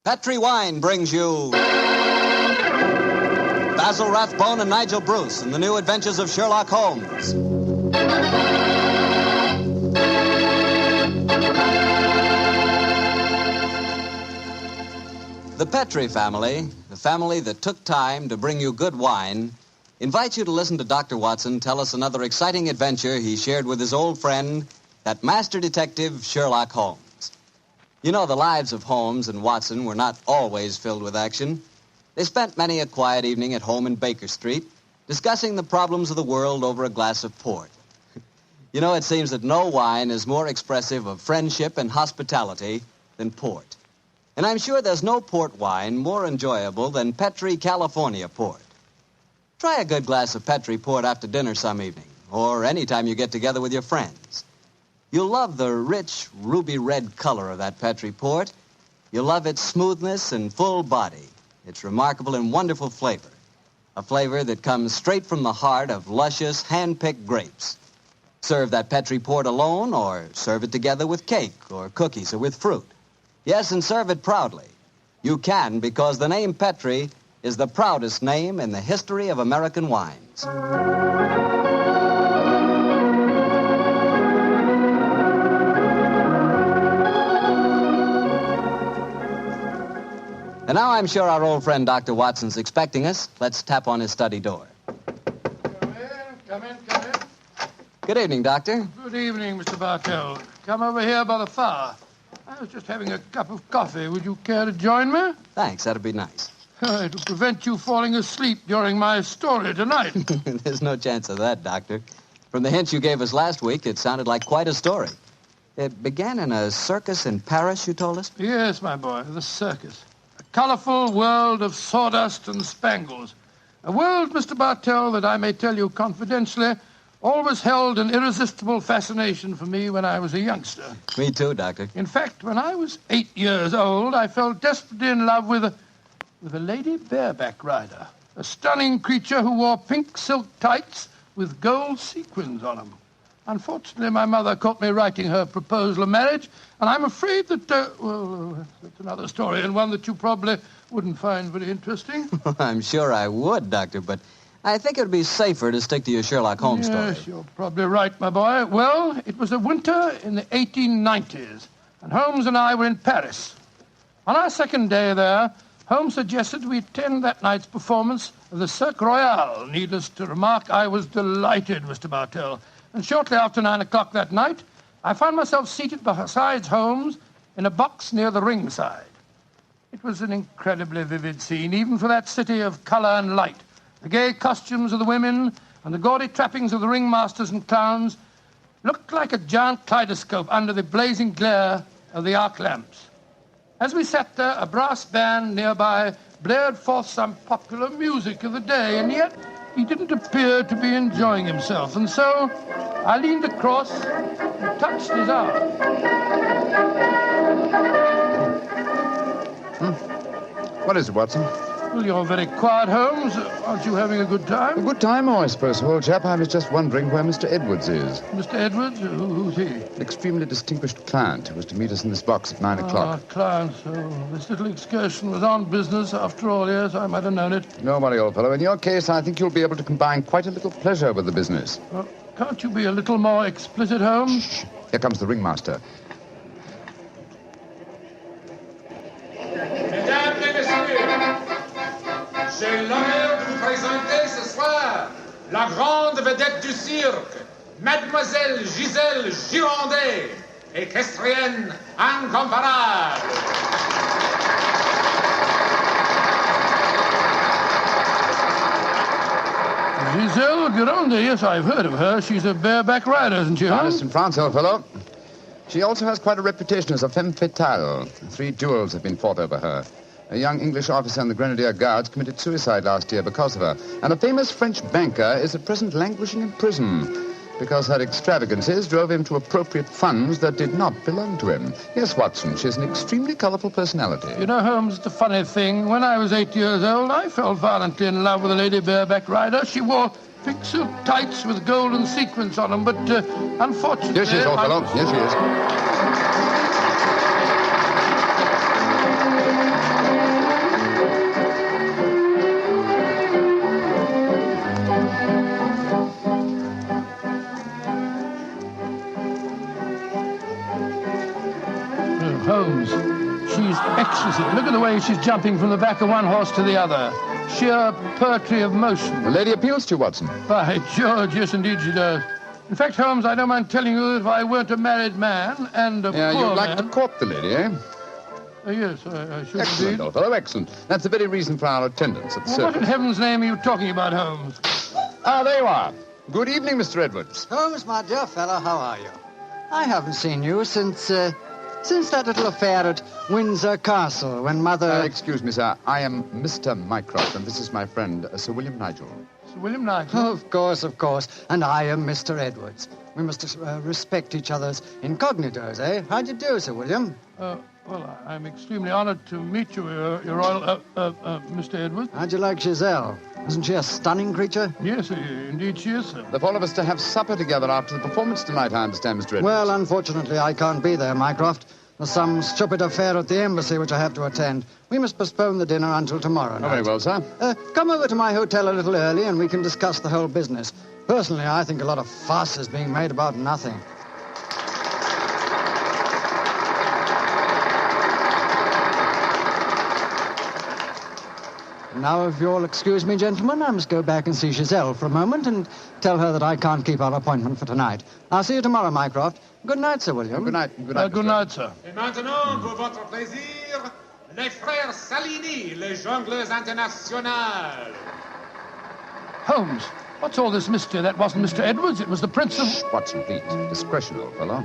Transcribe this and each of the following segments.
Petri Wine brings you Basil Rathbone and Nigel Bruce in the new adventures of Sherlock Holmes. The Petri family, the family that took time to bring you good wine, invites you to listen to Dr. Watson tell us another exciting adventure he shared with his old friend, that master detective, Sherlock Holmes. You know, the lives of Holmes and Watson were not always filled with action. They spent many a quiet evening at home in Baker Street, discussing the problems of the world over a glass of port. You know, it seems that no wine is more expressive of friendship and hospitality than port. And I'm sure there's no port wine more enjoyable than Petri California port. Try a good glass of Petri port after dinner some evening, or any time you get together with your friends. You'll love the rich, ruby red color of that Petri port. You'll love its smoothness and full body, its remarkable and wonderful flavor, a flavor that comes straight from the heart of luscious, hand-picked grapes. Serve that Petri port alone, or serve it together with cake or cookies or with fruit. Yes, and serve it proudly. You can, because the name Petri is the proudest name in the history of American wines. And now I'm sure our old friend Dr. Watson's expecting us. Let's tap on his study door. Come in. Good evening, Doctor. Good evening, Mr. Bartell. Come over here by the fire. I was just having a cup of coffee. Would you care to join me? Thanks, that'd be nice. It'll prevent you falling asleep during my story tonight. There's no chance of that, Doctor. From the hints you gave us last week, it sounded like quite a story. It began in a circus in Paris, you told us? Yes, my boy, the circus. A colorful world of sawdust and spangles. A world, Mr. Bartell, that I may tell you confidentially, always held an irresistible fascination for me when I was a youngster. Me too, Doctor. In fact, when I was 8 years old, I fell desperately in love with a lady bareback rider, a stunning creature who wore pink silk tights with gold sequins on them. Unfortunately, my mother caught me writing her proposal of marriage, and I'm afraid that, that's another story, and one that you probably wouldn't find very interesting. I'm sure I would, Doctor, but I think it would be safer to stick to your Sherlock Holmes story. Yes, you're probably right, my boy. Well, it was a winter in the 1890s, and Holmes and I were in Paris. On our second day there, Holmes suggested we attend that night's performance of the Cirque Royale. Needless to remark, I was delighted, Mr. Bartell. And shortly after 9 o'clock that night, I found myself seated beside Holmes in a box near the ringside. It was an incredibly vivid scene, even for that city of color and light. The gay costumes of the women and the gaudy trappings of the ringmasters and clowns looked like a giant kaleidoscope under the blazing glare of the arc lamps. As we sat there, a brass band nearby blared forth some popular music of the day, and yet he didn't appear to be enjoying himself. And so I leaned across and touched his arm. What is it, Watson? Well, you're very quiet, Holmes. Aren't you having a good time? A good time, I suppose, old chap. I was just wondering where Mr. Edwards is. Mr. Edwards? Who's he? An extremely distinguished client who was to meet us in this box at 9 o'clock. Client. Oh, this little excursion was on business. After all, yes, I might have known it. No worry, old fellow. In your case, I think you'll be able to combine quite a little pleasure with the business. Well, can't you be a little more explicit, Holmes? Shh. Here comes the ringmaster. Mesdames et messieurs, j'ai l'honneur de vous présenter ce soir la grande vedette du cirque, Mademoiselle Gisèle Girondet, équestrienne incomparable. Gisèle Girondet, yes, I've heard of her. She's a bareback rider, isn't she, Honest in France, old fellow. She also has quite a reputation as a femme fatale. 3 duels have been fought over her. A young English officer in the Grenadier Guards committed suicide last year because of her. And a famous French banker is at present languishing in prison because her extravagances drove him to appropriate funds that did not belong to him. Yes, Watson, she's an extremely colorful personality. You know, Holmes, the funny thing, when I was 8 years old, I fell violently in love with a lady bareback rider. She wore pink silk tights with golden sequins on them, but unfortunately... Here she is, old fellow. Here she is. she's exquisite. Look at the way she's jumping from the back of one horse to the other. Sheer poetry of motion. The lady appeals to you, Watson. By George, yes, indeed she does. In fact, Holmes, I don't mind telling you that if I weren't a married man and a poor man... You'd like to court the lady, eh? Yes, I should Excellent, indeed. old fellow, excellent. That's the very reason for our attendance at the Well, what in circus. heaven's name are you talking about, Holmes? Ah, there you are. Good evening, Mr. Edwards. Holmes, my dear fellow, how are you? I haven't seen you since that little affair at Windsor Castle when Mother... Excuse me, sir. I am Mr. Mycroft, and this is my friend, Sir William Nigel. Sir William Nigel? Of course. And I am Mr. Edwards. We must respect each other's incognitos, eh? How do you do, Sir William? Well, I'm extremely honored to meet you, Your Royal... Mr. Edwards. How'd you like Giselle? Isn't she a stunning creature? Yes, indeed she is, sir. The four of us to have supper together after the performance tonight, I understand, Mr. Edwards. Well, unfortunately, I can't be there, Mycroft. There's some stupid affair at the embassy which I have to attend. We must postpone the dinner until tomorrow night. Oh, very well, sir. Come over to my hotel a little early and we can discuss the whole business. Personally, I think a lot of fuss is being made about nothing. Now, if you'll excuse me, gentlemen, I must go back and see Giselle for a moment and tell her that I can't keep our appointment for tonight. I'll see you tomorrow, Mycroft. Good night, Sir William. Good night. Good night, Good night, sir. Et maintenant, pour votre plaisir, les frères Salini, les jongleurs internationaux. Holmes, what's all this mystery? That wasn't Mr. Edwards, it was the Prince of... Watson, please. Discretion, old fellow.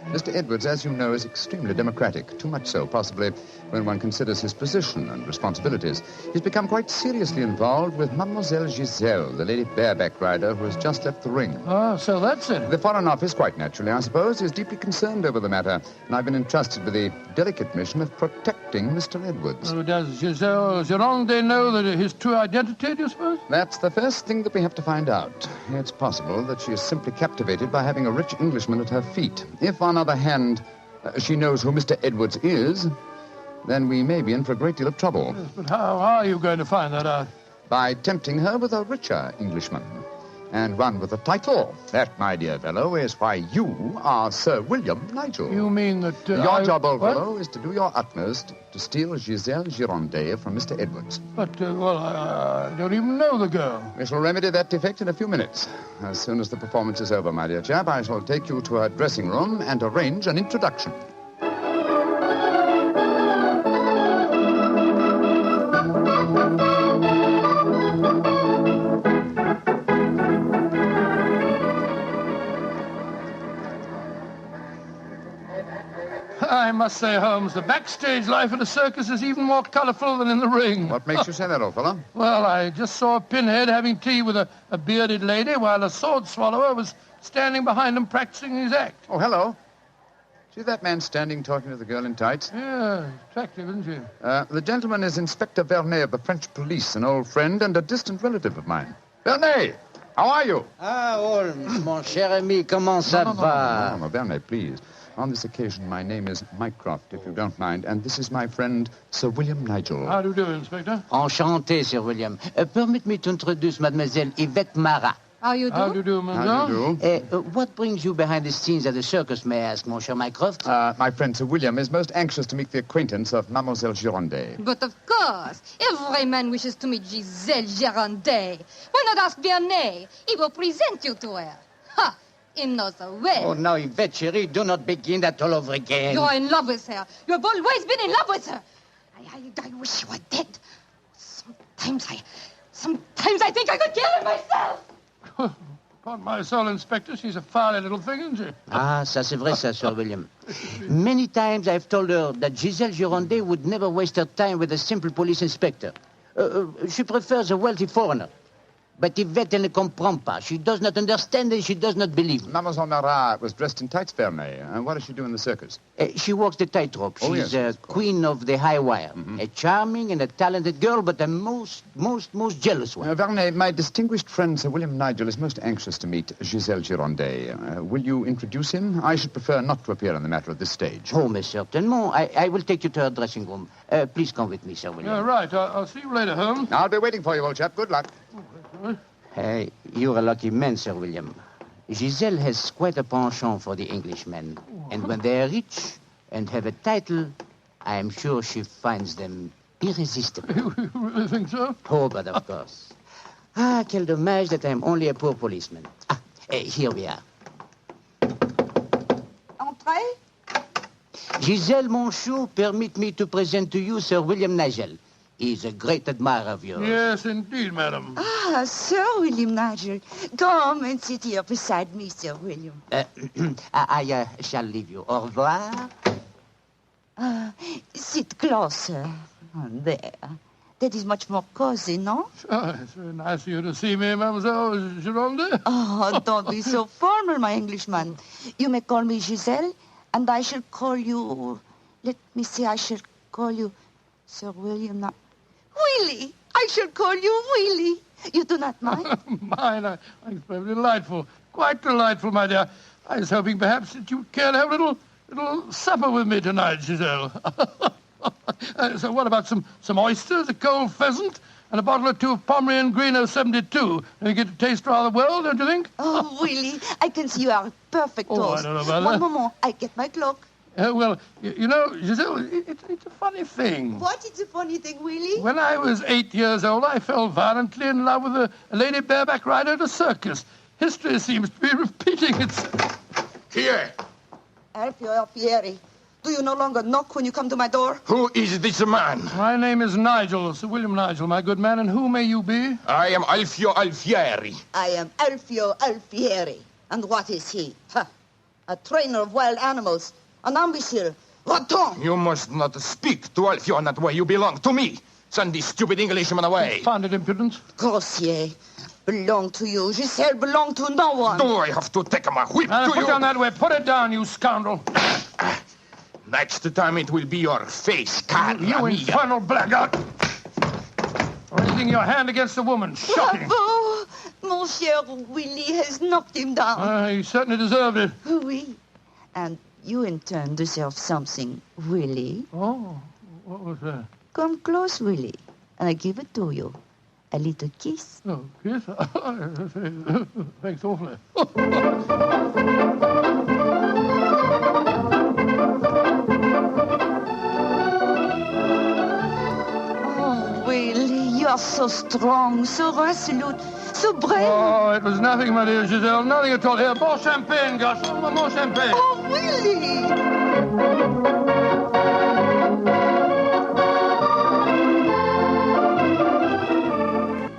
Mr. Edwards, as you know, is extremely democratic. Too much so, possibly, when one considers his position and responsibilities. He's become quite seriously involved with Mademoiselle Giselle, the lady bareback rider who has just left the ring. Oh, so that's it. The Foreign Office, quite naturally, I suppose, is deeply concerned over the matter, and I've been entrusted with the delicate mission of protecting Mr. Edwards. Oh, does Giselle Gironde know that his true identity, do you suppose? That's the first thing that we have to find out. It's possible that she is simply captivated by having a rich Englishman at her feet. If, on the other hand, she knows who Mr. Edwards is, then we may be in for a great deal of trouble. Yes, but how are you going to find that out? By tempting her with a richer Englishman. And one with a title. That, my dear fellow, is why you are Sir William Nigel. You mean that... Your job, old What? fellow, is to do your utmost to steal Giselle Gironde from Mr. Edwards. But, I don't even know the girl. We shall remedy that defect in a few minutes. As soon as the performance is over, my dear chap, I shall take you to her dressing room and arrange an introduction. I must say, Holmes, the backstage life at a circus is even more colourful than in the ring. What makes you say that, old fellow? Well, I just saw a pinhead having tea with a bearded lady while a sword swallower was standing behind him practicing his act. Oh, hello. See that man standing talking to the girl in tights? Yeah, attractive, isn't she? The gentleman is Inspector Vernet of the French police, an old friend and a distant relative of mine. Vernet, how are you? Ah, Holmes, mon cher ami, comment ça va? No, Vernet, please. On this occasion, my name is Mycroft, if you don't mind, and this is my friend, Sir William Nigel. How do you do, Inspector? Enchanté, Sir William. Permit me to introduce Mademoiselle Yvette Marat. How you do? How do you do, How madame? do you do? What brings you behind the scenes at the circus, may I ask, mon cher Mycroft? My friend Sir William is most anxious to make the acquaintance of Mademoiselle Gironde. But of course, every man wishes to meet Giselle Gironde. Why not ask Vernet? He will present you to her. Ha! He knows her well. Oh, now, Yvette, chérie, do not begin that all over again. You're in love with her. You have always been in love with her. I wish you were dead. Sometimes I think I could kill her myself. Upon my soul, Inspector, she's a fiery little thing, isn't she? Ah, ça c'est vrai, ça, Sir William. Many times I've told her that Giselle Gironde would never waste her time with a simple police inspector. She prefers a wealthy foreigner. But Yvette ne comprend pas. She does not understand and she does not believe. Mademoiselle Marat was dressed in tights, Vernet. And what does she do in the circus? She walks the tightrope. Oh, She's yes, a queen of the high wire. A charming and a talented girl, but a most jealous one. Vernet, my distinguished friend Sir William Nigel is most anxious to meet Giselle Gironde. Will you introduce him? I should prefer not to appear on the matter at this stage. Oh, mais certainement. I will take you to her dressing room. Please come with me, Sir William. Yeah, right. I'll see you later, Holmes. I'll be waiting for you, old chap. Good luck. You're a lucky man, Sir William. Giselle has quite a penchant for the Englishmen. And when they are rich and have a title, I am sure she finds them irresistible. You really think so? Oh, but of course. Ah, quel dommage that I am only a poor policeman. Here we are. Entrez. Giselle Monchou, permit me to present to you Sir William Nigel. He is a great admirer of yours. Yes, indeed, madam. Ah, Sir William Nigel. Come and sit here beside me, Sir William. I shall leave you. Au revoir. Sit closer. There. That is much more cozy, no? Oh, it's very nice of you to see me, Mademoiselle Gironde. Oh, don't be so formal, my Englishman. You may call me Giselle, and I shall call you... Let me see, I shall call you Sir William... Willie! I shall call you Willie. You do not mind? Mine, it's very delightful. Quite delightful, my dear. I was hoping perhaps that you'd care to have a little supper with me tonight, Giselle. So what about some oysters, a cold pheasant, and a bottle or two of Pomeranian Green 072? You get to taste rather well, don't you think? Oh, Willie, I can see you are a perfect Oh, toast. I don't know about One that. moment, I get my cloak. Well, you know, Giselle, it's a funny thing. What is a funny thing, Willie? When I was 8 years old, I fell violently in love with a lady bareback rider at a circus. History seems to be repeating itself. Here. Alfieri, do you no longer knock when you come to my door? Who is this man? My name is Nigel, Sir William Nigel, my good man, and who may you be? I am Alfio Alfieri. I am Alfio Alfieri. And what is he? A trainer of wild animals. An imbecile. Rathbone. You must not speak to Alfio in that way. You belong to me. Send this stupid Englishman away. Founded impudence. Grossier. Belong to you. Giselle belong to no one. Do I have to take my whip Now, to put you? down that way. Put it down, you scoundrel. Next time it will be your face, Carla. You infernal blackguard. Raising your hand against a woman. Shocking. Bravo! Mon cher Willie has knocked him down. He certainly deserved it. Oui. And you in turn deserve something, Willie. Oh, what was that? Come close, Willie, and I give it to you. A little kiss. Oh, kiss? Thanks awfully. Oh, Willie, you are so strong, so resolute, so brave. Oh, it was nothing, my dear Giselle. Nothing at all. Here, more champagne, Gus. More champagne. Oh, Willie!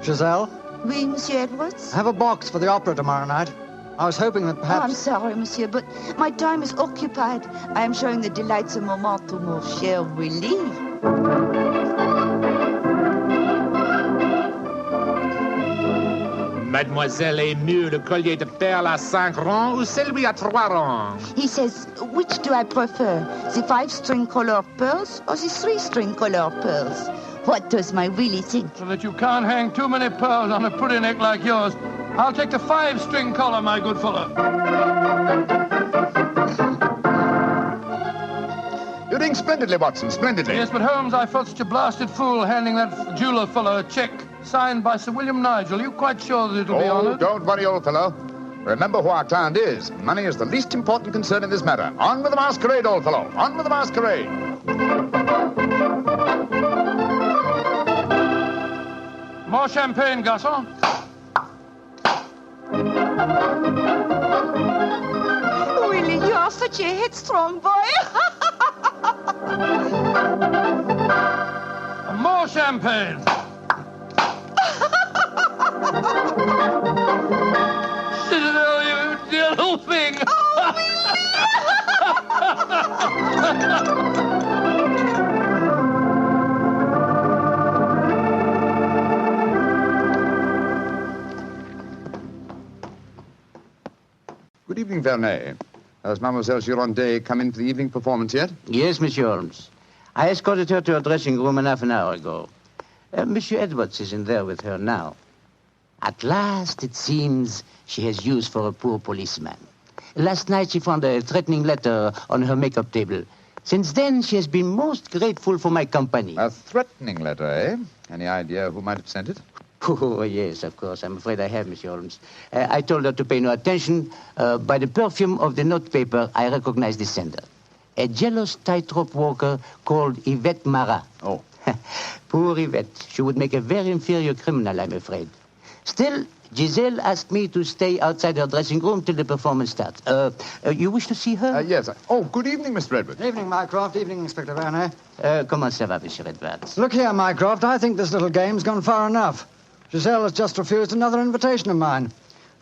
Giselle, Oui, Monsieur Edwards? have a box for the opera tomorrow night. I was hoping that Oh, I'm perhaps... sorry, Monsieur, but my time is occupied. I am showing the delights of moment to mon cher Willie. Mademoiselle aime mieux le collier de perles à 5 rangs ou celui à 3 rangs? He says, which do I prefer, the 5-string color pearls or the 3-string color pearls? What does my Willie think? So that you can't hang too many pearls on a pretty neck like yours. I'll take the 5-string collar, my good fellow. You're doing splendidly, Watson, splendidly. Yes, but Holmes, I felt such a blasted fool handing that jeweler fellow a check signed by Sir William Nigel. You quite sure that it'll be honored? Don't worry, old fellow. Remember who our client is. Money is the least important concern in this matter. On with the masquerade, old fellow. On with the masquerade. More champagne, garçon. Willie, you are such a headstrong boy. More champagne. Giselle, you dear little thing. Good evening, Vernet. Has Mademoiselle Gironde come in for the evening performance yet? Yes, Monsieur Holmes. I escorted her to her dressing room half an hour ago. Monsieur Edwards is in there with her now. At last, it seems, she has use for a poor policeman. Last night, she found a threatening letter on her makeup table. Since then, she has been most grateful for my company. A threatening letter, eh? Any idea who might have sent it? Oh, yes, of course. I'm afraid I have, Monsieur Holmes. I told her to pay no attention. By the perfume of the notepaper, I recognize the sender. a jealous tightrope walker called Yvette Marat. Oh. Poor Yvette. She would make a very inferior criminal, I'm afraid. Still, Giselle asked me to stay outside her dressing room till the performance starts. You wish to see her? Yes. Oh, good evening, Mr. Edwards. Evening, Mycroft. Evening, Inspector Werner. Comment ça va, Monsieur Edwards? Look here, Mycroft. I think this little game's gone far enough. Giselle has just refused another invitation of mine.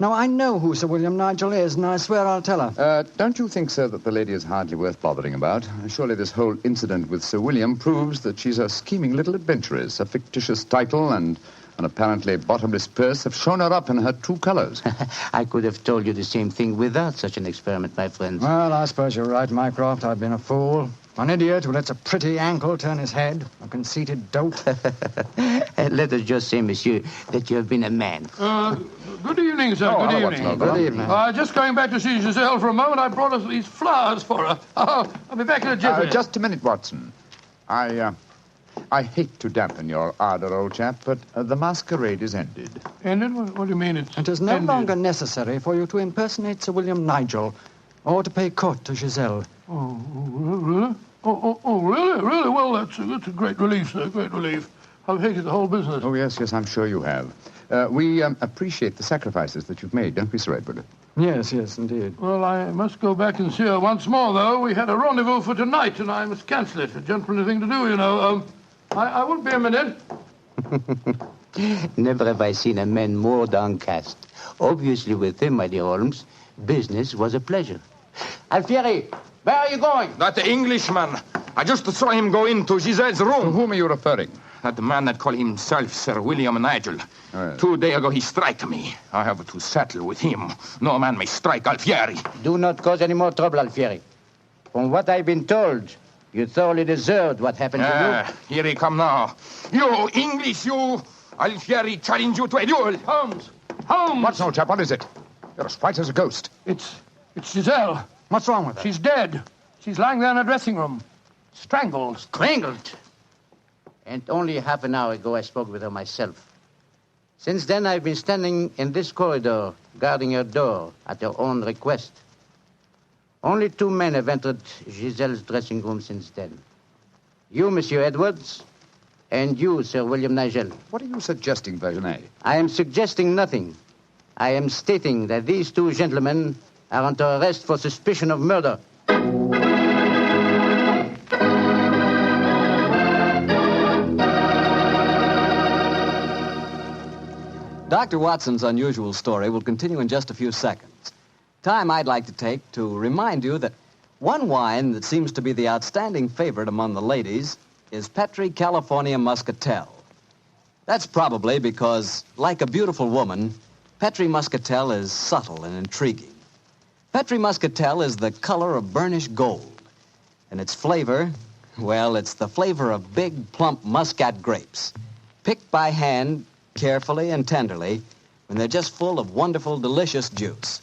Now, I know who Sir William Nigel is, and I swear I'll tell her. Don't you think, sir, that the lady is hardly worth bothering about? Surely this whole incident with Sir William proves that she's a scheming little adventuress. A fictitious title and an apparently bottomless purse have shown her up in her true colors. I could have told you the same thing without such an experiment, my friend. Well, I suppose you're right, Mycroft. I've been a fool. An idiot who lets a pretty ankle turn his head. A conceited dolt. Let us just say, monsieur, that you have been a man. Good evening, sir. Oh, good hello, evening. Watson. Good evening. Just going back to see Giselle for a moment, I brought us these flowers for her. I'll be back in a jiffy. Just a minute, Watson. I hate to dampen your ardor, old chap, but the masquerade is ended. Ended? What do you mean it's It is no ended? longer necessary for you to impersonate Sir William Nigel or to pay court to Giselle. Oh, really? Really? Really? Well, that's a great relief, sir. Great relief. I've hated the whole business. Oh, yes, I'm sure you have. We appreciate the sacrifices that you've made, don't we, Sir Edward? Yes, indeed. Well, I must go back and see her once more, though. We had a rendezvous for tonight, and I must cancel it. A gentlemanly thing to do, you know. I won't be a minute. Never have I seen a man more downcast. Obviously, with him, my dear Holmes, business was a pleasure. Alfieri, where are you going? That Englishman. I just saw him go into Giselle's To room. whom are you referring? That man that called himself Sir William Nigel. Oh, yes. 2 days ago, he struck me. I have to settle with him. No man may strike Alfieri. Do not cause any more trouble, Alfieri. From what I've been told, you thoroughly deserved what happened to Here he come now. You, English, you. Alfieri challenge you to a duel. Holmes! Watson, old chap, what is it? You're as white as a ghost. It's Giselle. What's wrong with her? She's dead. She's lying there in her dressing room. Strangled. you. Strangled. And only half an hour ago, I spoke with her myself. Since then, I've been standing in this corridor, guarding her door at her own request. Only 2 men have entered Giselle's dressing room since then. You, Monsieur Edwards, and you, Sir William Nigel. What are you suggesting, Vergenay? I am suggesting nothing. I am stating that these 2 gentlemen are under arrest for suspicion of murder. Dr. Watson's unusual story will continue in just a few seconds. Time I'd like to take to remind you that one wine that seems to be the outstanding favorite among the ladies is Petri California Muscatel. That's probably because, like a beautiful woman, Petri Muscatel is subtle and intriguing. Petri Muscatel is the color of burnished gold. And its flavor, well, it's the flavor of big, plump Muscat grapes, picked by hand carefully and tenderly when they're just full of wonderful, delicious juice.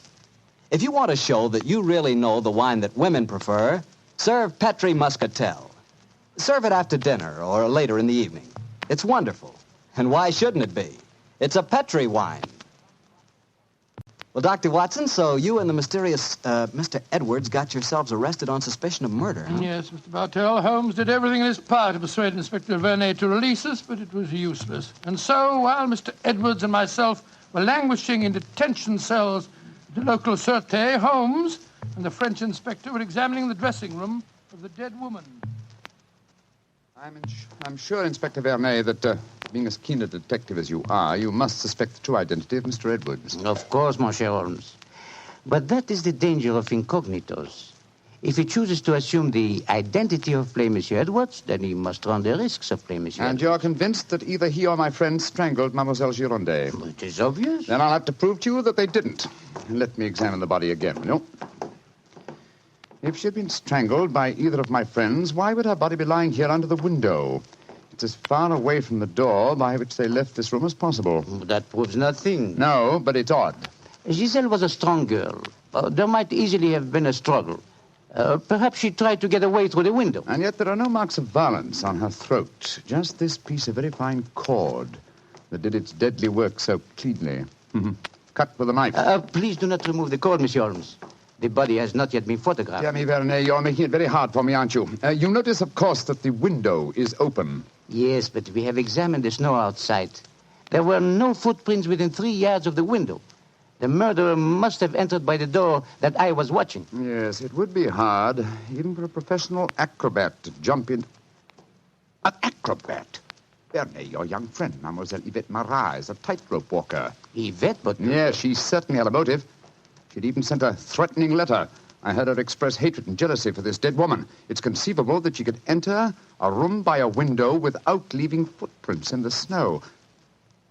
If you want to show that you really know the wine that women prefer, serve Petri Muscatel. Serve it after dinner or later in the evening. It's wonderful. And why shouldn't it be? It's a Petri wine. Well, Dr. Watson, so you and the mysterious Mr. Edwards got yourselves arrested on suspicion of murder, huh? Yes, Mr. Bartell. Holmes did everything in his power to persuade Inspector Vernet to release us, but it was useless. And so, while Mr. Edwards and myself were languishing in detention cells at the local Sûreté, Holmes and the French inspector were examining the dressing room of the dead woman. I'm sure, Inspector Vernet, that being as keen a detective as you are, you must suspect the true identity of Mr. Edwards. Of course, Monsieur Holmes. But that is the danger of incognitos. If he chooses to assume the identity of plain Monsieur Edwards, then he must run the risks of plain Monsieur And Edwards. you're convinced that either he or my friend strangled Mademoiselle Girondet? It is obvious. Then I'll have to prove to you that they didn't. Let me examine the body again, will you? If she had been strangled by either of my friends, why would her body be lying here under the window? It's as far away from the door by which they left this room as possible. That proves nothing. No, but it's odd. Giselle was a strong girl. There might easily have been a struggle. Perhaps she tried to get away through the window. And yet there are no marks of violence on her throat. Just this piece of very fine cord that did its deadly work so cleanly. Cut with a knife. Please do not remove the cord, Monsieur Holmes. The body has not yet been photographed. Dear me, Vernet, you're making it very hard for me, aren't you? You notice, of course, that the window is open. Yes, but we have examined the snow outside. There were no footprints within 3 yards of the window. The murderer must have entered by the door that I was watching. Yes, it would be hard, even for a professional acrobat to jump in. An acrobat? Vernet, your young friend, Mademoiselle Yvette Marat, is a tightrope walker. Yvette, but... Yes, she certainly had a motive. She'd even sent a threatening letter. I heard her express hatred and jealousy for this dead woman. It's conceivable that she could enter a room by a window without leaving footprints in the snow.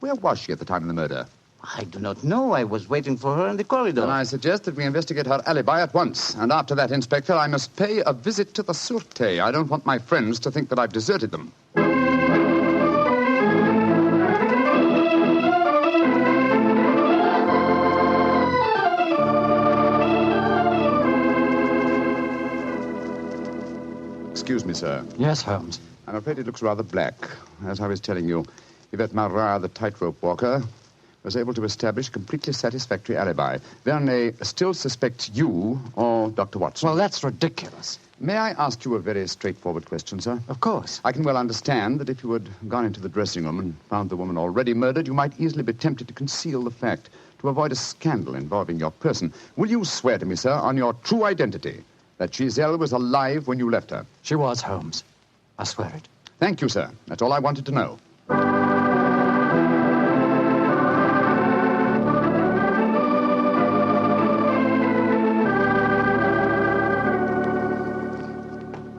Where was she at the time of the murder? I do not know. I was waiting for her in the corridor. Then I suggest that we investigate her alibi at once. And after that, Inspector, I must pay a visit to the Sûreté. I don't want my friends to think that I've deserted them. Excuse me, sir. Yes, Holmes. I'm afraid it looks rather black. As I was telling you, Yvette Marat, the tightrope walker, was able to establish a completely satisfactory alibi. Vernet still suspects you or Dr. Watson. Well, that's ridiculous. May I ask you a very straightforward question, sir? Of course. I can well understand that if you had gone into the dressing room and found the woman already murdered, you might easily be tempted to conceal the fact, to avoid a scandal involving your person. Will you swear to me, sir, on your true identity, that Giselle was alive when you left her? She was, Holmes. I swear it. Thank you, sir. That's all I wanted to know.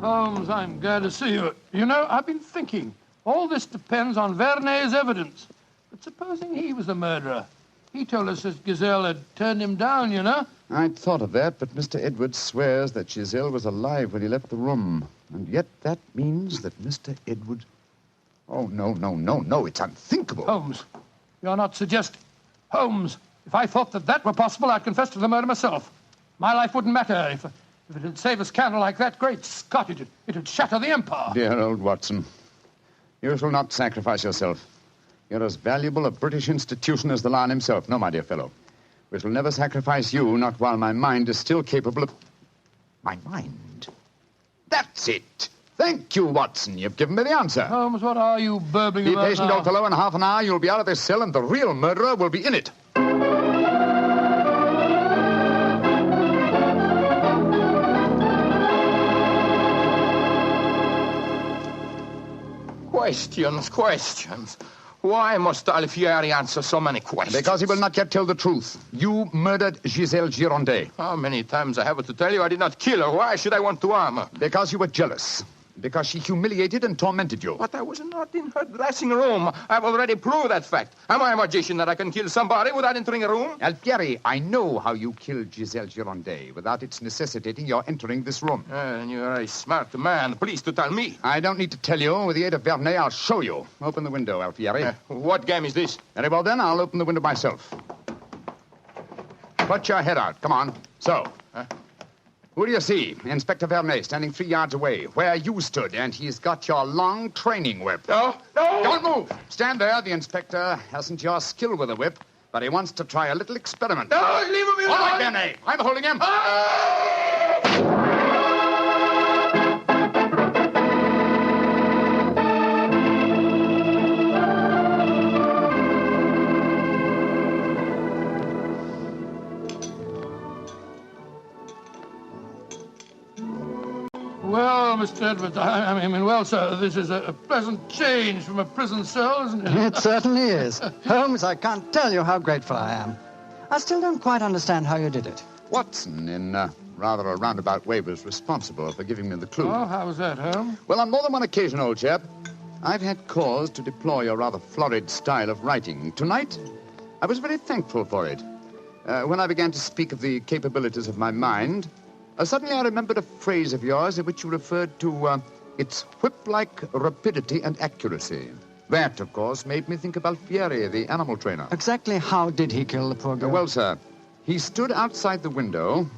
Holmes, I'm glad to see you. You know, I've been thinking. All this depends on Vernet's evidence. But supposing he was the murderer? He told us that Giselle had turned him down, you know. I'd thought of that, but Mr. Edwards swears that Giselle was alive when he left the room. And yet that means that Mr. Edwards... Oh, no, it's unthinkable. Holmes, you're not suggesting... Holmes, if I thought that were possible, I'd confess to the murder myself. My life wouldn't matter if it'd save a scandal like that. Great Scott, it'd shatter the empire. Dear old Watson, you shall not sacrifice yourself. You're as valuable a British institution as the Lion himself. No, my dear fellow. We shall never sacrifice you, not while my mind is still capable of... My mind? That's it. Thank you, Watson. You've given me the answer. Holmes, what are you burbling about Be patient, now? old fellow. In half an hour, you'll be out of this cell, and the real murderer will be in it. Questions. Why must Alfieri answer so many questions? Because he will not yet tell the truth. You murdered Giselle Girondet. How many times I have to tell you I did not kill her? Why should I want to harm her? Because you were jealous. Because she humiliated and tormented you. But I was not in her dressing room. I've already proved that fact. Am I a magician that I can kill somebody without entering a room? Alfieri, I know how you killed Giselle Girondet without its necessitating your entering this room. And you're a smart man. Please to tell me. I don't need to tell you. With the aid of Vernet, I'll show you. Open the window, Alfieri. What game is this? Very well, then. I'll open the window myself. Put your head out. Come on. So. Who do you see? Inspector Vernet, standing 3 yards away, where you stood, and he's got your long training whip. No! Don't move! Stand there. The inspector hasn't your skill with a whip, but he wants to try a little experiment. No, leave him alone! All right, Vernet. I'm holding him. Well, Mr. Edwards, I mean, well, sir, this is a pleasant change from a prison cell, isn't it? It certainly is. Holmes, I can't tell you how grateful I am. I still don't quite understand how you did it. Watson, in rather a roundabout way, was responsible for giving me the clue. Oh, how was that, Holmes? Well, on more than one occasion, old chap, I've had cause to deplore your rather florid style of writing. Tonight, I was very thankful for it. When I began to speak of the capabilities of my mind, suddenly I remembered a phrase of yours in which you referred to its whip-like rapidity and accuracy. That, of course, made me think of Alfieri, the animal trainer. Exactly how did he kill the poor girl? Well, sir, he stood outside the window,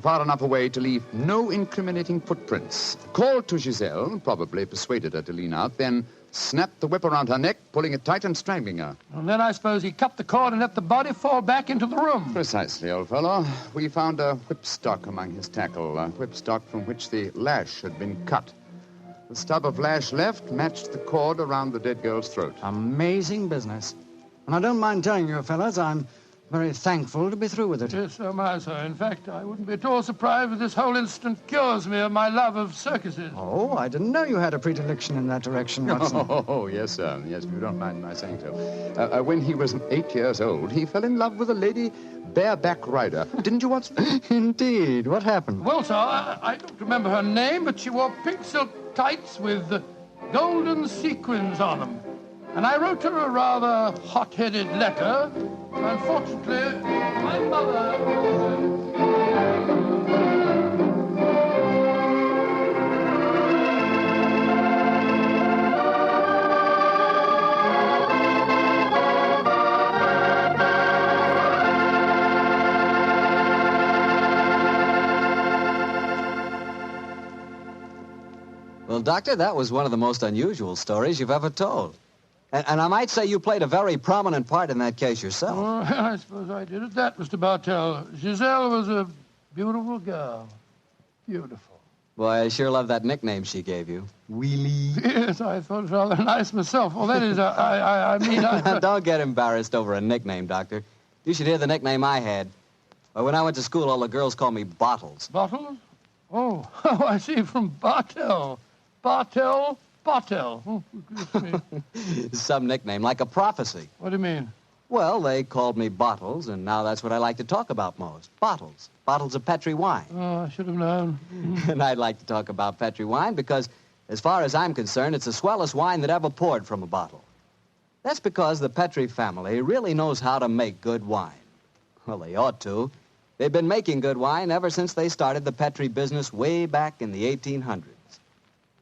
far enough away to leave no incriminating footprints. Called to Giselle, probably persuaded her to lean out, then snapped the whip around her neck, pulling it tight and strangling her. And then I suppose he cut the cord and let the body fall back into the room. Precisely, old fellow. We found a whipstock among his tackle, a whipstock from which the lash had been cut. The stub of lash left matched the cord around the dead girl's throat. Amazing business. And I don't mind telling you, fellas, I'm very thankful to be through with it. Yes, so am I, sir. In fact, I wouldn't be at all surprised if this whole incident cures me of my love of circuses. Oh, I didn't know you had a predilection in that direction, Watson. Oh, yes, sir. Yes, if you don't mind my saying so. When he was 8 years old, he fell in love with a lady bareback rider. Didn't you, Watson? Indeed. What happened? Well, sir, I don't remember her name, but she wore pink silk tights with golden sequins on them. And I wrote her a rather hot-headed letter. Unfortunately, my mother... Well, Doctor, that was one of the most unusual stories you've ever told. And I might say you played a very prominent part in that case yourself. Oh, I suppose I did it. That, Mr. Bartell. Giselle was a beautiful girl. Beautiful. Boy, I sure love that nickname she gave you. Wheelie. Yes, I thought it was rather nice myself. Well, that is, I mean... Don't get embarrassed over a nickname, Doctor. You should hear the nickname I had. Well, when I went to school, all the girls called me Bottles. Bottles? Oh, I see, from Bartell. Bartell? Oh, excuse me. Some nickname, like a prophecy. What do you mean? Well, they called me Bottles, and now that's what I like to talk about most. Bottles. Bottles of Petri wine. Oh, I should have known. And I'd like to talk about Petri wine because, as far as I'm concerned, it's the swellest wine that ever poured from a bottle. That's because the Petri family really knows how to make good wine. Well, they ought to. They've been making good wine ever since they started the Petri business way back in the 1800s.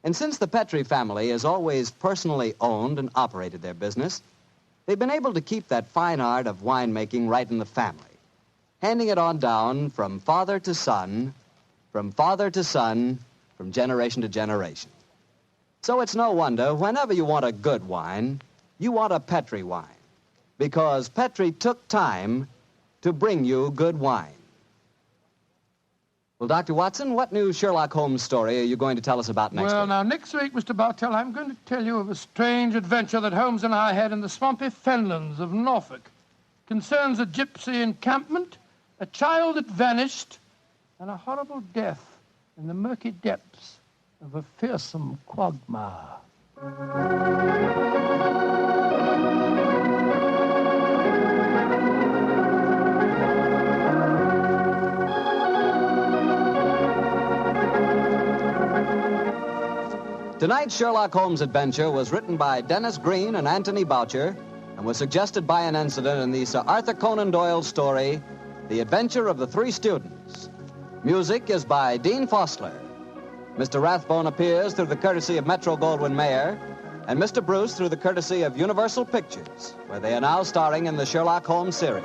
And since the Petri family has always personally owned and operated their business, they've been able to keep that fine art of winemaking right in the family, handing it on down from father to son, from generation to generation. So it's no wonder whenever you want a good wine, you want a Petri wine, because Petri took time to bring you good wine. Well, Dr. Watson, what new Sherlock Holmes story are you going to tell us about next week? Well, now, next week, Mr. Bartell, I'm going to tell you of a strange adventure that Holmes and I had in the swampy fenlands of Norfolk. It concerns a gypsy encampment, a child that vanished, and a horrible death in the murky depths of a fearsome quagmire. Tonight's Sherlock Holmes adventure was written by Dennis Green and Anthony Boucher and was suggested by an incident in the Sir Arthur Conan Doyle story, The Adventure of the Three Students. Music is by Dean Fosler. Mr. Rathbone appears through the courtesy of Metro-Goldwyn-Mayer, and Mr. Bruce through the courtesy of Universal Pictures, where they are now starring in the Sherlock Holmes series.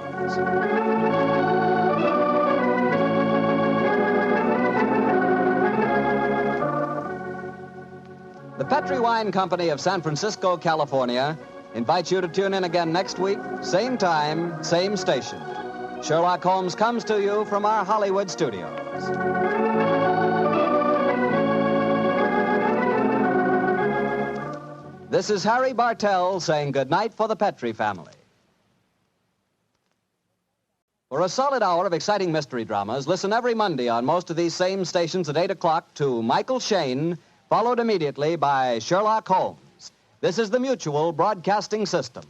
The Petri Wine Company of San Francisco, California, invites you to tune in again next week, same time, same station. Sherlock Holmes comes to you from our Hollywood studios. This is Harry Bartell saying goodnight for the Petri family. For a solid hour of exciting mystery dramas, listen every Monday on most of these same stations at 8 o'clock to Michael Shayne, followed immediately by Sherlock Holmes. This is the Mutual Broadcasting System.